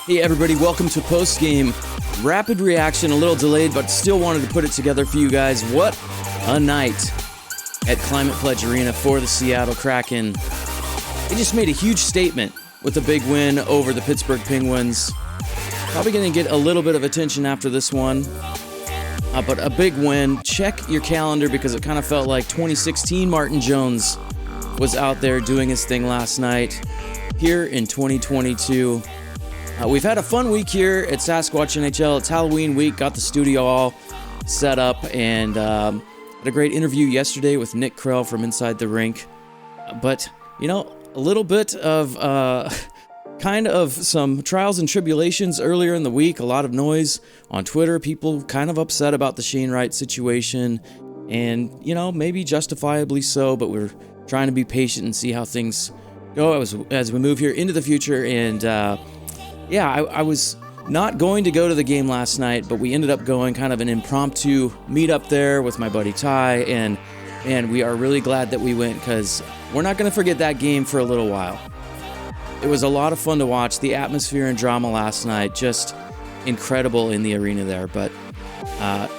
Hey everybody, welcome to Postgame Rapid Reaction. A little delayed, but still wanted to put it together for you guys. What a night at Climate Pledge Arena for the Seattle Kraken. They just made a huge statement with a big win over the Pittsburgh Penguins. Probably going to get a little bit of attention after this one, but a big win. Check your calendar because it kind of felt like 2016 Martin Jones was out there doing his thing last night. Here in 2022, we've had a fun week here at SasquatchNHL. It's Halloween week, got the studio all set up, and had a great interview yesterday with Nick Krell from Inside the Rink. But, you know, a little bit of kind of some trials and tribulations earlier in the week, a lot of noise on Twitter, people kind of upset about the Shane Wright situation, and, you know, maybe justifiably so, but we're trying to be patient and see how things go as we move here into the future. And yeah, I was not going to go to the game last night, but we ended up going, kind of an impromptu meetup there with my buddy Ty, and we are really glad that we went because we're not going to forget that game for a little while. It was a lot of fun to watch. The atmosphere and drama last night, just incredible in the arena there. But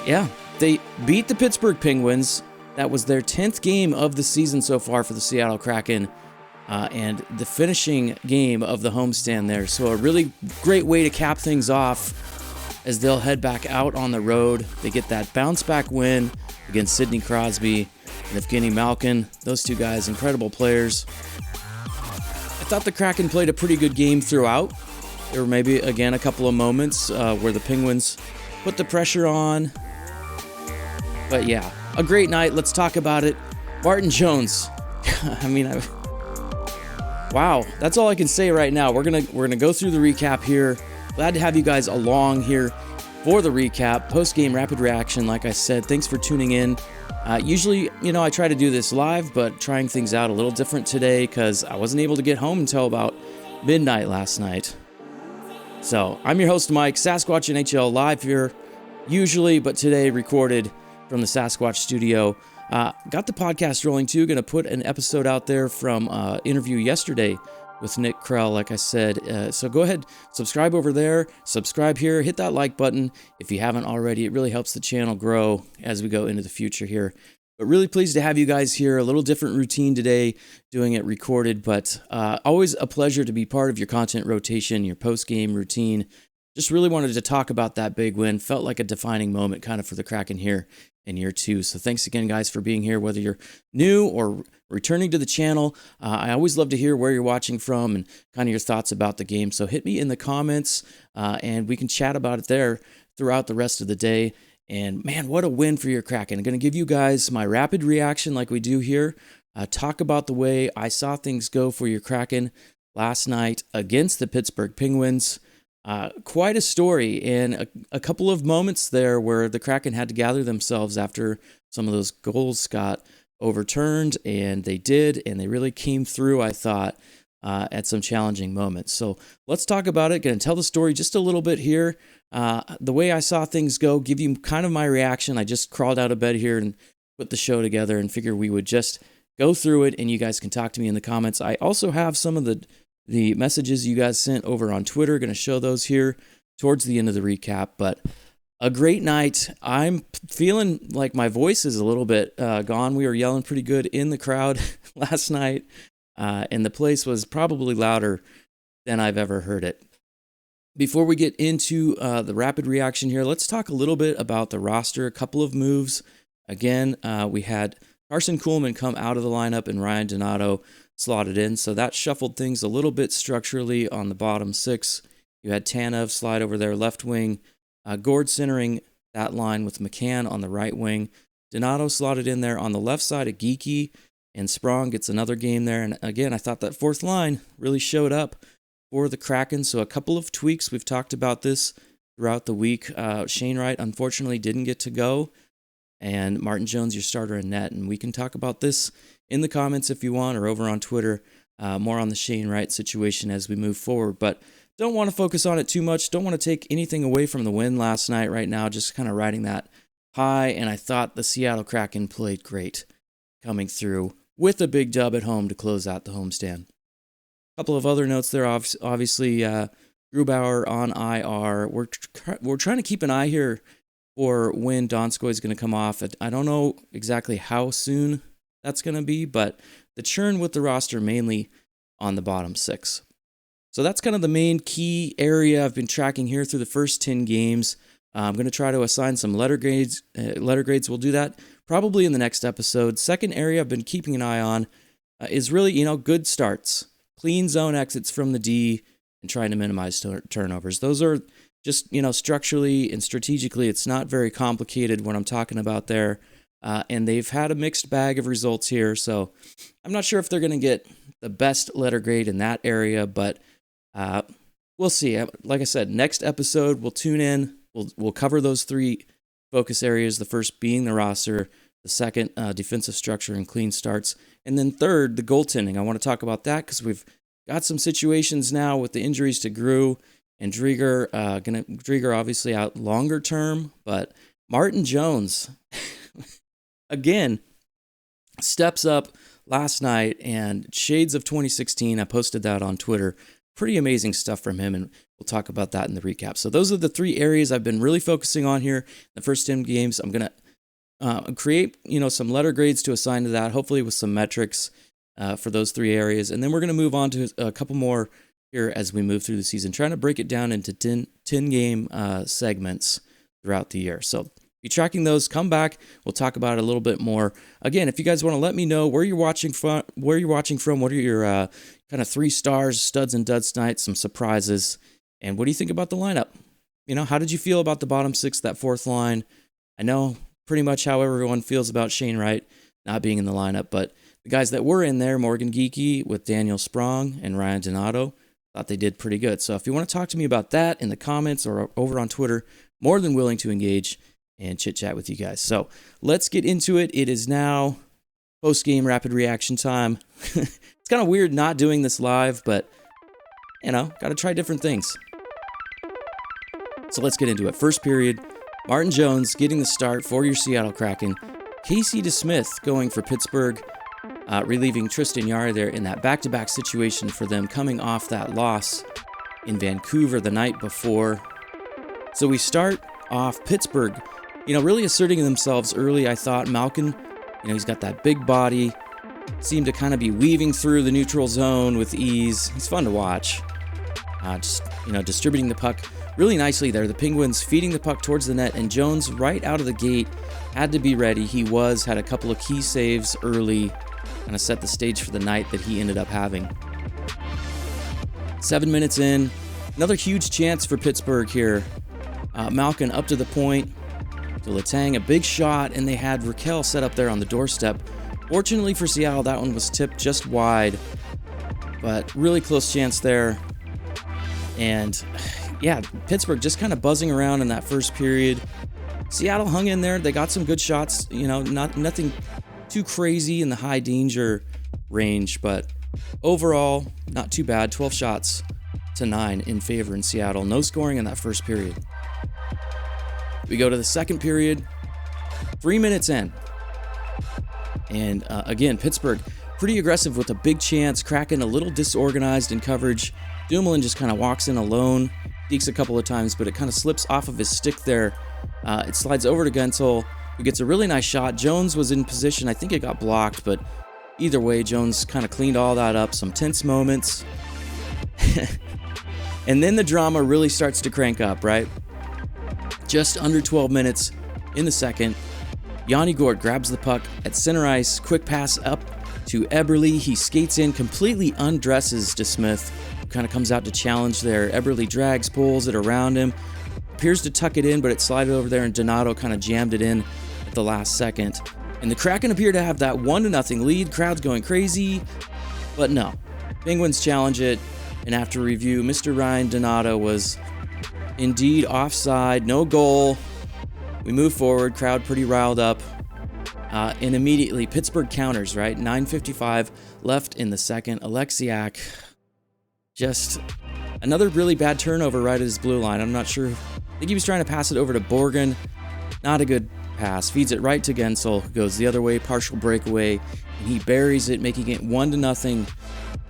yeah, they beat the Pittsburgh Penguins. That was their 10th game of the season so far for the Seattle Kraken. And the finishing game of the homestand there. So a really great way to cap things off as they'll head back out on the road. They get that bounce back win against Sidney Crosby and Evgeny Malkin. Those two guys, incredible players. I thought the Kraken played a pretty good game throughout. There were maybe, again, a couple of moments where the Penguins put the pressure on. But yeah, a great night. Let's talk about it. Martin Jones. I mean, wow, that's all I can say right now. We're gonna go through the recap here. Glad to have you guys along here for the recap, post-game rapid reaction. Like I said, thanks for tuning in. Usually, you know, I try to do this live, but trying things out a little different today because I wasn't able to get home until about midnight last night. So I'm your host, Mike, Sasquatch NHL, live here usually, but today recorded from the Sasquatch studio. Got the podcast rolling too. Going to put an episode out there from interview yesterday with Nick Krell, like I said. So go ahead, subscribe over there, subscribe here, hit that like button if you haven't already. It really helps the channel grow as we go into the future here. But really pleased to have you guys here. A little different routine today, doing it recorded, but always a pleasure to be part of your content rotation, your post-game routine. Just really wanted to talk about that big win. Felt like a defining moment kind of for the Kraken here in year two. So thanks again, guys, for being here, whether you're new or returning to the channel. I always love to hear where you're watching from and kind of your thoughts about the game. So hit me in the comments and we can chat about it there throughout the rest of the day. And man, what a win for your Kraken. I'm going to give you guys my rapid reaction like we do here. Talk about the way I saw things go for your Kraken last night against the Pittsburgh Penguins. Quite a story, and a couple of moments there where the Kraken had to gather themselves after some of those goals got overturned, and they did, and they really came through, I thought, at some challenging moments. So let's talk about it. Going to tell the story just a little bit here. The way I saw things go, give you kind of my reaction. I just crawled out of bed here and put the show together and figured we would just go through it, and you guys can talk to me in the comments. I also have some of the messages you guys sent over on Twitter. Going to show those here towards the end of the recap. But a great night. I'm feeling like my voice is a little bit gone. We were yelling pretty good in the crowd last night, and the place was probably louder than I've ever heard it. Before we get into the rapid reaction here, let's talk a little bit about the roster. A couple of moves. Again, we had Carson Kuhlman come out of the lineup and Ryan Donato slotted in, so that shuffled things a little bit structurally on the bottom six. You had Tanev slide over there left wing, Gord centering that line with McCann on the right wing, Donato slotted in there on the left side of Geekie, and Sprong gets another game there. And again, I thought that fourth line really showed up for the Kraken, so a couple of tweaks. We've talked about this throughout the week. Shane Wright unfortunately didn't get to go, and Martin Jones, your starter in net, and we can talk about this in the comments if you want, or over on Twitter, more on the Shane Wright situation as we move forward. But don't want to focus on it too much. Don't want to take anything away from the win last night right now, just kind of riding that high. And I thought the Seattle Kraken played great coming through with a big dub at home to close out the homestand. A couple of other notes there, obviously, Grubauer on IR. We're trying to keep an eye here for when Donskoy is going to come off. I don't know exactly how soon that's going to be, but the churn with the roster mainly on the bottom 6. So that's kind of the main key area I've been tracking here through the first 10 games. I'm going to try to assign some letter grades. We'll do that probably in the next episode. Second area I've been keeping an eye on is really, good starts. Clean zone exits from the D and trying to minimize turnovers. Those are just, structurally and strategically, it's not very complicated what I'm talking about there. And they've had a mixed bag of results here. So I'm not sure if they're going to get the best letter grade in that area, but we'll see. Like I said, next episode, we'll tune in. We'll cover those 3 focus areas, the first being the roster, the second, defensive structure and clean starts, and then third, the goaltending. I want to talk about that because we've got some situations now with the injuries to Grew and Drieger. Drieger obviously out longer term, but Martin Jones, again, steps up last night and shades of 2016. I posted that on Twitter. Pretty amazing stuff from him, and we'll talk about that in the recap. So those are the 3 areas I've been really focusing on here. The first 10 games, I'm going to create, some letter grades to assign to that, hopefully with some metrics for those 3 areas. And then we're going to move on to a couple more here as we move through the season, trying to break it down into 10-game segments throughout the year. So be tracking those. Come back. We'll talk about it a little bit more. Again, if you guys want to let me know where you're watching from, what are your kind of 3 stars, studs and duds tonight, some surprises, and what do you think about the lineup? How did you feel about the bottom 6, that 4th line? I know pretty much how everyone feels about Shane Wright not being in the lineup, but the guys that were in there, Morgan Geekie with Daniel Sprong and Ryan Donato, thought they did pretty good. So if you want to talk to me about that in the comments or over on Twitter, more than willing to engage and chit-chat with you guys. So let's get into it. It is now post-game rapid reaction time. It's kind of weird not doing this live, but, got to try different things. So let's get into it. First period, Martin Jones getting the start for your Seattle Kraken. Casey DeSmith going for Pittsburgh, relieving Tristan Jarry there in that back-to-back situation for them coming off that loss in Vancouver the night before. So we start off Pittsburgh, really asserting themselves early. I thought Malkin, he's got that big body, seemed to kind of be weaving through the neutral zone with ease. He's fun to watch. Distributing the puck really nicely there. The Penguins feeding the puck towards the net, and Jones right out of the gate had to be ready. He had a couple of key saves early, kind of set the stage for the night that he ended up having. 7 minutes in, another huge chance for Pittsburgh here. Malkin up to the point, to Letang, a big shot, and they had Raquel set up there on the doorstep. Fortunately for Seattle, that one was tipped just wide, but really close chance there. And yeah, Pittsburgh just kind of buzzing around in that first period. Seattle hung in there. They got some good shots, nothing too crazy in the high danger range, but overall, not too bad. 12 shots to 9 in favor in Seattle. No scoring in that first period. We go to the second period, 3 minutes in. And again, Pittsburgh pretty aggressive with a big chance. Kraken a little disorganized in coverage. Dumoulin just kind of walks in alone, peeks a couple of times, but it kind of slips off of his stick there. It slides over to Gensel, who gets a really nice shot. Jones was in position. I think it got blocked, but either way, Jones kind of cleaned all that up. Some tense moments. And then the drama really starts to crank up, right? Just under 12 minutes in the second, Yanni Gourde grabs the puck at center ice. Quick pass up to Eberle. He skates in, completely undresses DeSmith, who kind of comes out to challenge there. Eberle drags, pulls it around him, appears to tuck it in, but it slided over there, and Donato kind of jammed it in at the last second. And the Kraken appear to have that 1-0 lead. Crowd's going crazy, but no. Penguins challenge it, and after review, Mr. Ryan Donato was indeed offside. No goal. We move forward, crowd pretty riled up, and immediately Pittsburgh counters, right? 9:55 left in the second. Alexiak, just another really bad turnover right at his blue line. I'm not sure. I think he was trying to pass it over to Borgen. Not a good pass. Feeds it right to Gensel, who goes the other way, partial breakaway, and he buries it, making it 1-0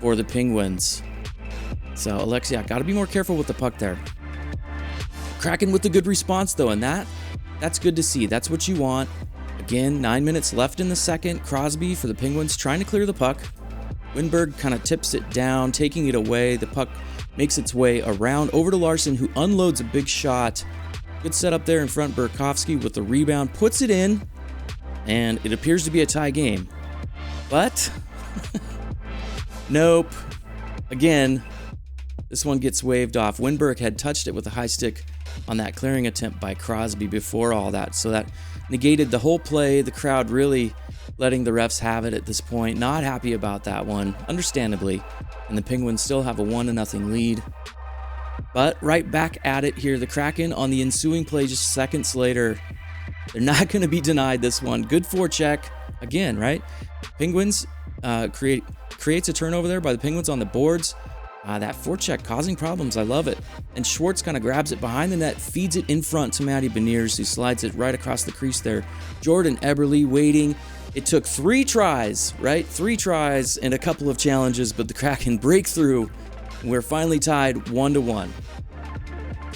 for the Penguins. So, Alexia, got to be more careful with the puck there. Kraken with a good response, though, and that's good to see. That's what you want. Again, 9 minutes left in the second. Crosby for the Penguins trying to clear the puck. Winberg kind of tips it down, taking it away. The puck makes its way around over to Larson, who unloads a big shot. Good setup there in front. Burakovsky with the rebound, puts it in, and it appears to be a tie game. But, nope. Again, this one gets waved off. Winberg had touched it with a high stick on that clearing attempt by Crosby before all that, so that negated the whole play. The crowd really letting the refs have it at this point. Not happy about that one, understandably. And the Penguins still have a 1-0 lead. But right back at it here, the Kraken on the ensuing play just seconds later. They're not going to be denied this one. Good forecheck. Again, right? Penguins creates a turnover there by the Penguins on the boards. That forecheck causing problems. I love it. And Schwartz kind of grabs it behind the net, feeds it in front to Matty Beniers, who slides it right across the crease there. Jordan Eberle waiting. It took 3 tries, right? 3 tries and a couple of challenges, but the Kraken break through. And we're finally tied 1-1.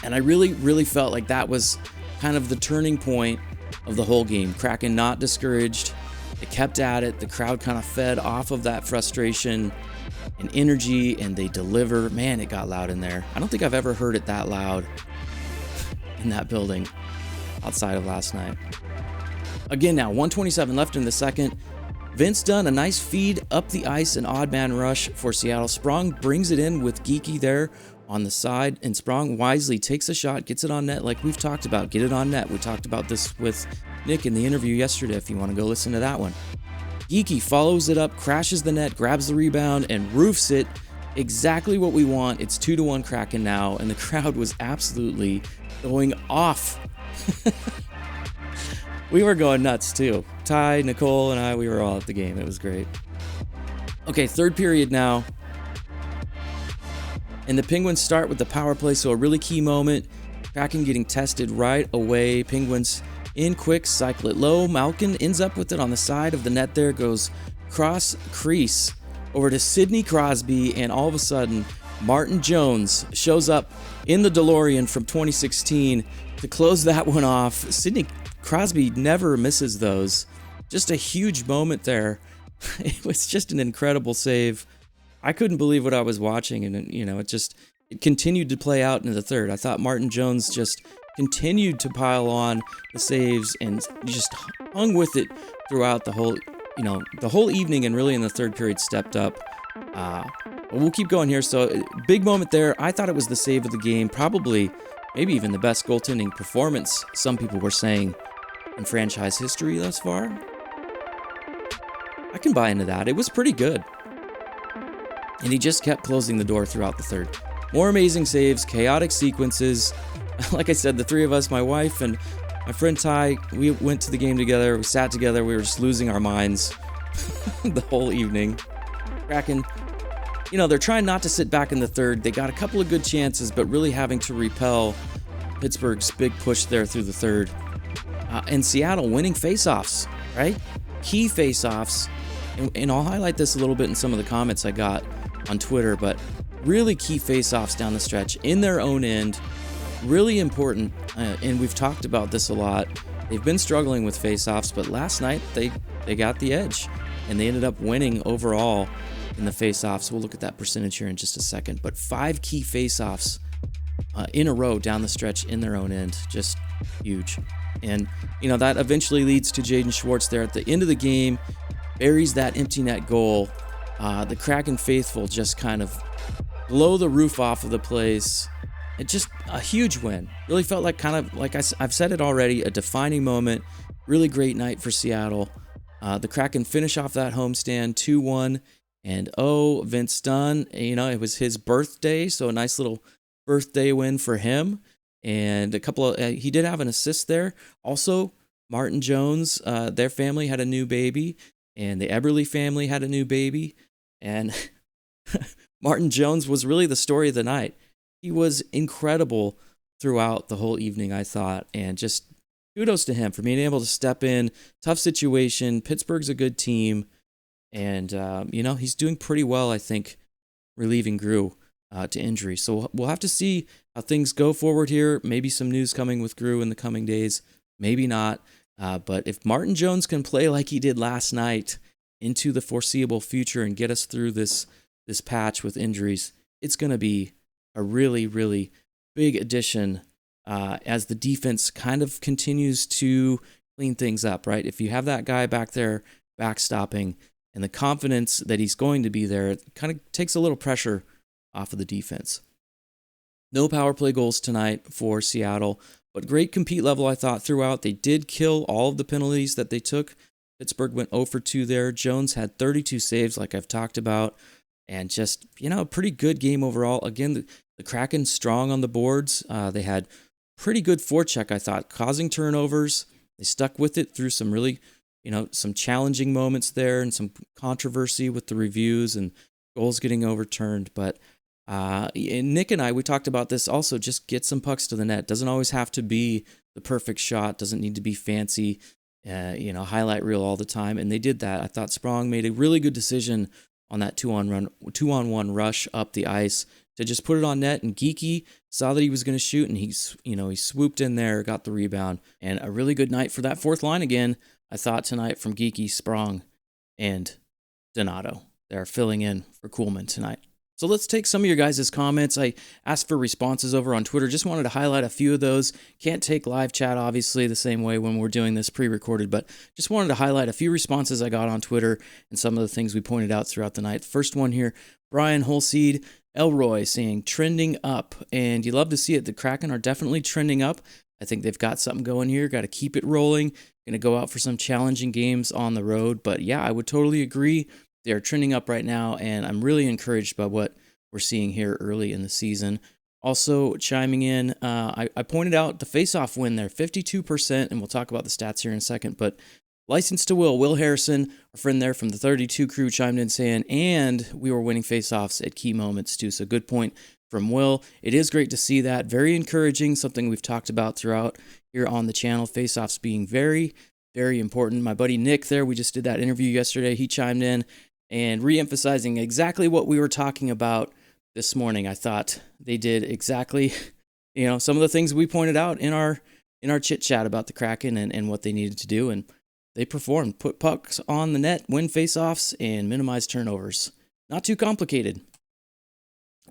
And I really felt like that was kind of the turning point of the whole game. Kraken not discouraged. They kept at it. The crowd kind of fed off of that frustration and energy, and they deliver. Man, it got loud in there. I don't think I've ever heard it that loud in that building outside of last night. Again now, 1:27 left in the second. Vince Dunn, a nice feed up the ice, an odd man rush for Seattle. Sprong brings it in with Geeky there on the side, and Sprong wisely takes a shot, gets it on net like we've talked about. Get it on net. We talked about this with Nick in the interview yesterday if you want to go listen to that one. Geeky follows it up, crashes the net, grabs the rebound, and roofs it. Exactly what we want. It's 2-1 Kraken now, and the crowd was absolutely going off. We were going nuts too. Ty, Nicole, and I, we were all at the game. It was great. Okay, third period now. And the Penguins start with the power play, so a really key moment. Kraken getting tested right away. Penguins in quick, cycle it low. Malkin ends up with it on the side of the net there, goes cross crease over to Sidney Crosby, and all of a sudden, Martin Jones shows up in the DeLorean from 2016 to close that one off. Sidney Crosby never misses those. Just a huge moment there. It was just an incredible save. I couldn't believe what I was watching, and it continued to play out into the third. I thought Martin Jones just continued to pile on the saves and just hung with it throughout the whole evening, and really in the third period stepped up. But we'll keep going here. So big moment there. I thought it was the save of the game, probably maybe even the best goaltending performance, some people were saying, in franchise history thus far. I can buy into that. It was pretty good. And he just kept closing the door throughout the third. More amazing saves, chaotic sequences. Like I said, the three of us, my wife and my friend Ty, we went to the game together. We sat together. We were just losing our minds the whole evening. Kraken, they're trying not to sit back in the third. They got a couple of good chances, but really having to repel Pittsburgh's big push there through the third. And Seattle winning faceoffs, right? Key faceoffs. And I'll highlight this a little bit in some of the comments I got on Twitter, but really key faceoffs down the stretch in their own end. Really important, and we've talked about this a lot. They've been struggling with faceoffs, but last night they got the edge, and they ended up winning overall in the faceoffs. We'll look at that percentage here in just a second. But 5 key faceoffs in a row down the stretch in their own end, just huge. And that eventually leads to Jaden Schwartz there at the end of the game, buries that empty net goal. The Kraken faithful just kind of blow the roof off of the place. It's just a huge win. Really felt like I've said it already, a defining moment. Really great night for Seattle. The Kraken finish off that homestand 2-1. And Vince Dunn, it was his birthday, so a nice little birthday win for him. And a couple of, he did have an assist there. Also, Martin Jones, their family had a new baby, and the Eberle family had a new baby. And Martin Jones was really the story of the night. He was incredible throughout the whole evening, I thought, and just kudos to him for being able to step in. Tough situation. Pittsburgh's a good team, and he's doing pretty well, I think, relieving Grew. to injury. So we'll have to see how things go forward here. Maybe some news coming with Grew in the coming days. Maybe not. But if Martin Jones can play like he did last night into the foreseeable future and get us through this patch with injuries, it's going to be a really, really big addition as the defense kind of continues to clean things up, right? If you have that guy back there backstopping and the confidence that he's going to be there, it kind of takes a little pressure off of the defense. No power play goals tonight for Seattle, but great compete level, I thought, throughout. They did kill all of the penalties that they took. Pittsburgh went 0 for 2 there. Jones had 32 saves, like I've talked about, and just, a pretty good game overall. Again, the Kraken strong on the boards. They had pretty good forecheck, I thought, causing turnovers. They stuck with it through some really, some challenging moments there and some controversy with the reviews and goals getting overturned. But Nick and I, we talked about this also, just get some pucks to the net. Doesn't always have to be the perfect shot. Doesn't need to be fancy, highlight reel all the time. And they did that. I thought Sprong made a really good decision on that 2-on-1 rush up the ice to just put it on net. And Geeky saw that he was going to shoot, and he swooped in there, got the rebound. And a really good night for that fourth line again, I thought, tonight from Geeky, Sprong, and Donato. They're filling in for Kuhlman tonight. So let's take some of your guys' comments. I asked for responses over on Twitter. Just wanted to highlight a few of those. Can't take live chat, obviously, the same way when we're doing this pre-recorded, but just wanted to highlight a few responses I got on Twitter and some of the things we pointed out throughout the night. First one here, Brian Holseed, Elroy saying, trending up. And you love to see it. The Kraken are definitely trending up. I think they've got something going here. Got to keep it rolling. Going to go out for some challenging games on the road. But yeah, I would totally agree. They are trending up right now, and I'm really encouraged by what we're seeing here early in the season. Also chiming in, I pointed out the face-off win there, 52%, and we'll talk about the stats here in a second, but License to Will Harrison, our friend there from the 32 crew, chimed in saying, and we were winning face-offs at key moments too, so good point from Will. It is great to see that, very encouraging, something we've talked about throughout here on the channel, face-offs being very, very important. My buddy Nick there, we just did that interview yesterday, he chimed in, and re-emphasizing exactly what we were talking about this morning. I thought they did exactly, some of the things we pointed out in our chit-chat about the Kraken and what they needed to do, and they performed. Put pucks on the net, win faceoffs, and minimize turnovers. Not too complicated.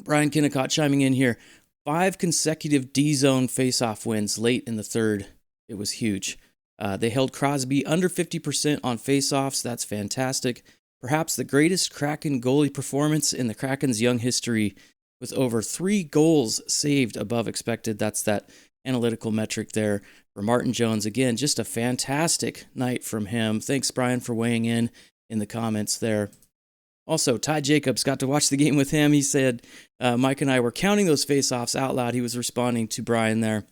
Brian Kinnicott chiming in here. 5 consecutive D-zone faceoff wins late in the third. It was huge. They held Crosby under 50% on faceoffs. That's fantastic. Perhaps the greatest Kraken goalie performance in the Kraken's young history, with over 3 goals saved above expected. That's that analytical metric there for Martin Jones. Again, just a fantastic night from him. Thanks, Brian, for weighing in the comments there. Also, Ty Jacobs, got to watch the game with him. He said Mike and I were counting those faceoffs out loud. He was responding to Brian there.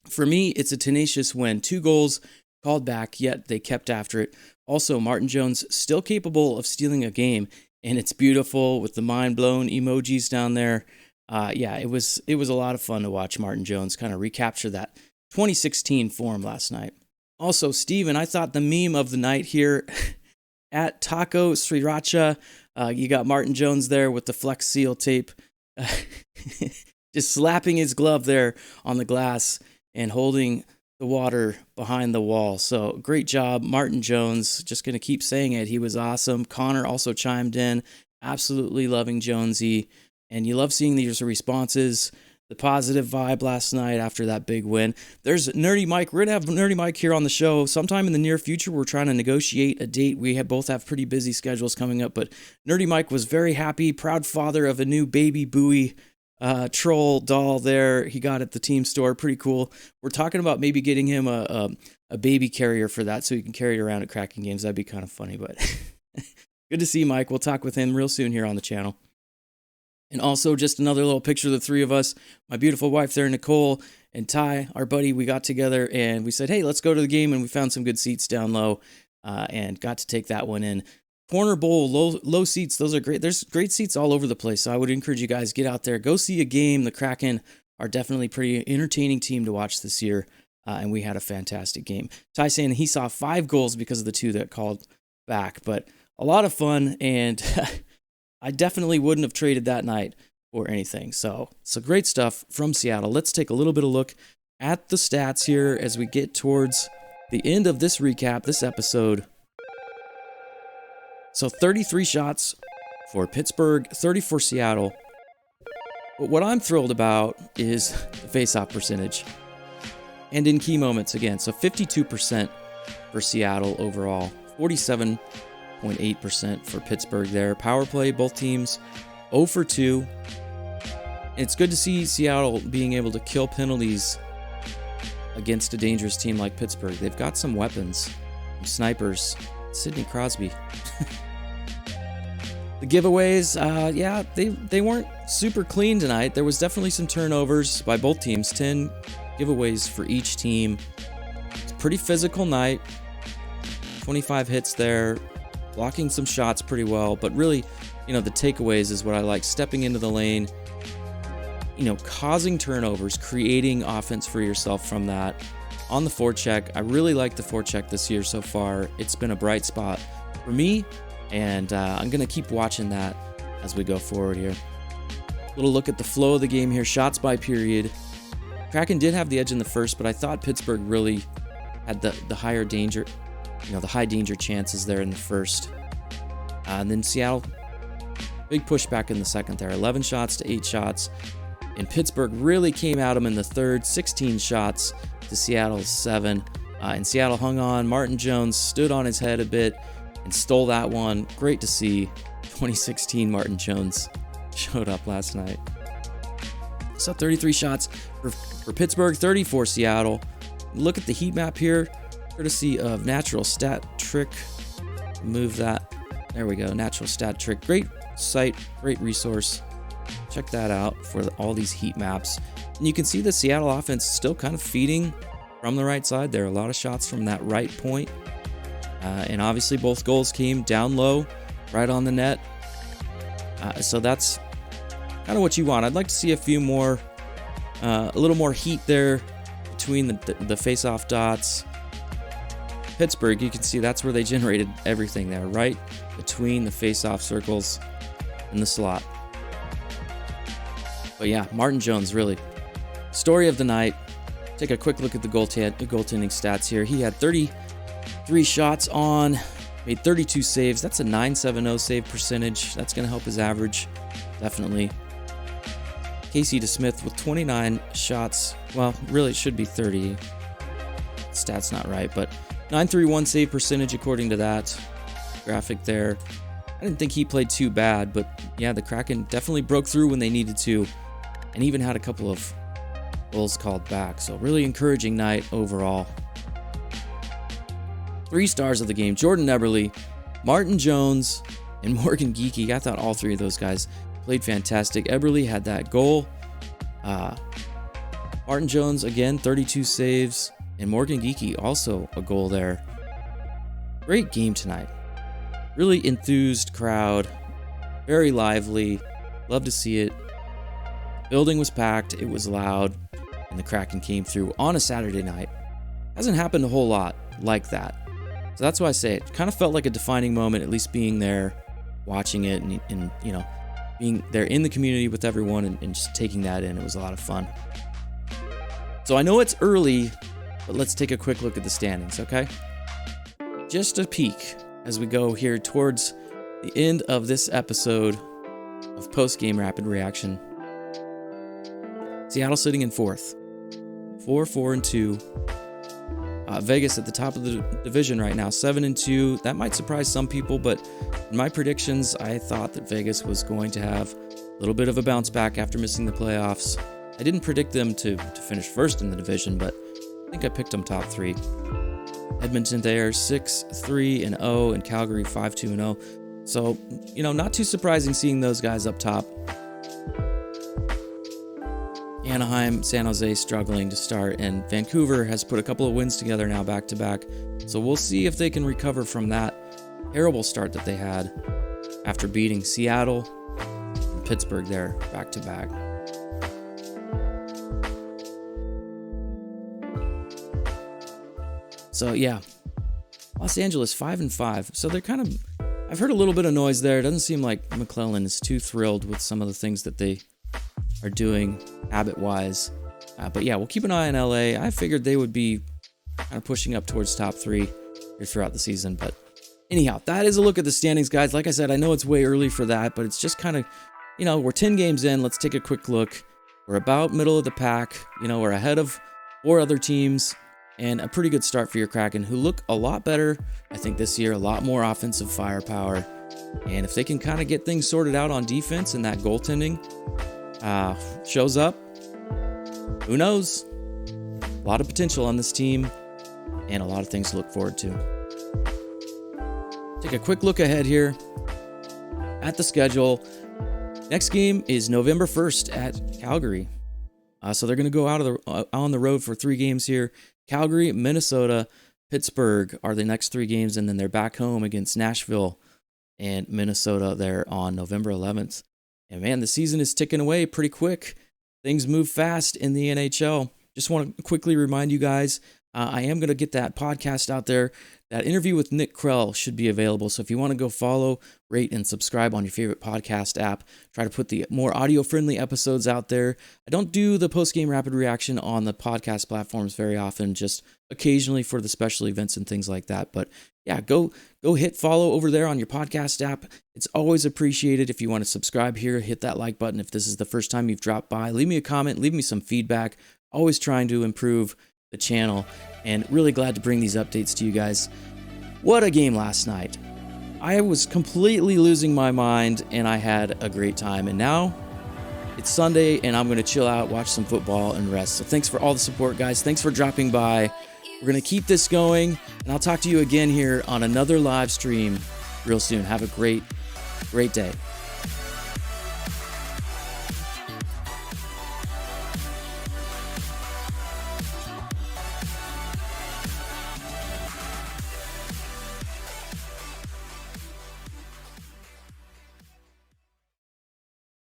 For me, it's a tenacious win. 2 goals called back, yet they kept after it. Also, Martin Jones still capable of stealing a game, and it's beautiful with the mind-blown emojis down there. It was a lot of fun to watch Martin Jones kind of recapture that 2016 form last night. Also, Steven, I thought the meme of the night here at Taco Sriracha, you got Martin Jones there with the Flex Seal tape, just slapping his glove there on the glass and holding the water behind the wall. So great job, Martin Jones. Just going to keep saying it. He was awesome. Connor also chimed in, absolutely loving Jonesy. And you love seeing these responses, the positive vibe last night after that big win. There's Nerdy Mike. We're going to have Nerdy Mike here on the show sometime in the near future. We're trying to negotiate a date. We both have pretty busy schedules coming up, but Nerdy Mike was very happy, proud father of a new baby Bowie troll doll there he got at the team store. Pretty cool. We're talking about maybe getting him a baby carrier for that so he can carry it around at Kraken games. That'd be kind of funny, but good to see Mike. We'll talk with him real soon here on the channel. And also just another little picture of the 3 of us, my beautiful wife there, Nicole, and Ty, our buddy. We got together and we said, hey, let's go to the game, and we found some good seats down low and got to take that one in. Corner bowl, low seats, those are great. There's great seats all over the place, so I would encourage you guys, get out there, go see a game. The Kraken are definitely a pretty entertaining team to watch this year, and we had a fantastic game. Ty saying he saw 5 goals because of the 2 that called back, but a lot of fun, and I definitely wouldn't have traded that night or anything. So great stuff from Seattle. Let's take a little bit of look at the stats here as we get towards the end of this recap, this episode. So 33 shots for Pittsburgh, 30 for Seattle. But what I'm thrilled about is the face-off percentage. And in key moments again, so 52% for Seattle overall, 47.8% for Pittsburgh there. Power play, both teams 0 for 2. It's good to see Seattle being able to kill penalties against a dangerous team like Pittsburgh. They've got some weapons, some snipers. Sidney Crosby. The giveaways, yeah, they weren't super clean tonight. There was definitely some turnovers by both teams. 10 giveaways for each team. It's a pretty physical night. 25 hits there, blocking some shots pretty well. But really, the takeaways is what I like. Stepping into the lane, causing turnovers, creating offense for yourself from that. On the forecheck, I really like the forecheck this year so far. It's been a bright spot for me, and I'm going to keep watching that as we go forward here. Little look at the flow of the game here. Shots by period. Kraken did have the edge in the first, but I thought Pittsburgh really had the higher danger, the high danger chances there in the first. And then Seattle, big pushback in the second there. 11 shots to 8 shots. And Pittsburgh really came at them in the third. 16 shots to Seattle's 7. And Seattle hung on. Martin Jones stood on his head a bit and stole that one. Great to see. 2016 Martin Jones showed up last night. So 33 shots for Pittsburgh, 30 for Seattle. Look at the heat map here, courtesy of Natural Stat Trick. Move that. There we go, Natural Stat Trick. Great site, great resource. Check that out for all these heat maps. And you can see the Seattle offense still kind of feeding from the right side. There are a lot of shots from that right point. And obviously both goals came down low, right on the net. So that's kind of what you want. I'd like to see a few more, a little more heat there between the face-off dots. Pittsburgh, you can see that's where they generated everything there, right between the face-off circles and the slot. But yeah, Martin Jones, really. Story of the night. Take a quick look at the goaltending stats here. He had 33 shots on, made 32 saves. That's a .970 save percentage. That's going to help his average, definitely. Casey DeSmith with 29 shots. Well, really, it should be 30. Stat's not right, but .931 save percentage according to that graphic there. I didn't think he played too bad, but yeah, the Kraken definitely broke through when they needed to, and even had a couple of goals called back. So really encouraging night overall. 3 stars of the game: Jordan Eberle, Martin Jones, and Morgan Geekie. I thought all 3 of those guys played fantastic. Eberle had that goal. Martin Jones, again, 32 saves. And Morgan Geekie, also a goal there. Great game tonight. Really enthused crowd. Very lively. Love to see it. Building was packed. It was loud. And the Kraken came through on a Saturday night. Hasn't happened a whole lot like that. So that's why I say it kind of felt like a defining moment, at least being there, watching it, and being there in the community with everyone and just taking that in. It was a lot of fun. So I know it's early, but let's take a quick look at the standings, okay? Just a peek as we go here towards the end of this episode of Postgame Rapid Reaction. Seattle sitting in 4th. 4-4-2. Vegas at the top of the division right now, 7-2. That might surprise some people, but in my predictions, I thought that Vegas was going to have a little bit of a bounce back after missing the playoffs. I didn't predict them to finish first in the division, but I think I picked them top 3. Edmonton there, 6-3-0, and Calgary 5-2-0. So, not too surprising seeing those guys up top. Anaheim, San Jose struggling to start, and Vancouver has put a couple of wins together now back-to-back. So we'll see if they can recover from that terrible start that they had after beating Seattle and Pittsburgh there back-to-back. So yeah, Los Angeles 5-5. So they're I've heard a little bit of noise there. It doesn't seem like McClellan is too thrilled with some of the things that they are doing habit-wise. But yeah, we'll keep an eye on LA. I figured they would be kind of pushing up towards top 3 here throughout the season. But anyhow, that is a look at the standings, guys. Like I said, I know it's way early for that, but it's just kind of, we're 10 games in. Let's take a quick look. We're about middle of the pack. We're ahead of 4 other teams, and a pretty good start for your Kraken, who look a lot better, I think, this year. A lot more offensive firepower. And if they can kind of get things sorted out on defense and that goaltending shows up, who knows? A lot of potential on this team and a lot of things to look forward to. Take a quick look ahead here at the schedule. Next game is November 1st at Calgary. So they're going to go on the road for 3 games here. Calgary, Minnesota, Pittsburgh are the next 3 games, and then they're back home against Nashville and Minnesota there on November 11th. And man, the season is ticking away pretty quick. Things move fast in the NHL. Just want to quickly remind you guys, I am going to get that podcast out there. That interview with Nick Krell should be available. So if you want to go follow, rate, and subscribe on your favorite podcast app, try to put the more audio-friendly episodes out there. I don't do the Postgame Rapid Reaction on the podcast platforms very often, just occasionally for the special events and things like that. But yeah, go hit follow over there on your podcast app. It's always appreciated. If you want to subscribe here, hit that like button. If this is the first time you've dropped by, leave me a comment, leave me some feedback. Always trying to improve the channel, and really glad to bring these updates to you guys. What a game last night. I was completely losing my mind, and I had a great time. And now it's Sunday, and I'm going to chill out, watch some football, and rest. So thanks for all the support, guys. Thanks for dropping by. We're going to keep this going, and I'll talk to you again here on another live stream real soon. Have a great day.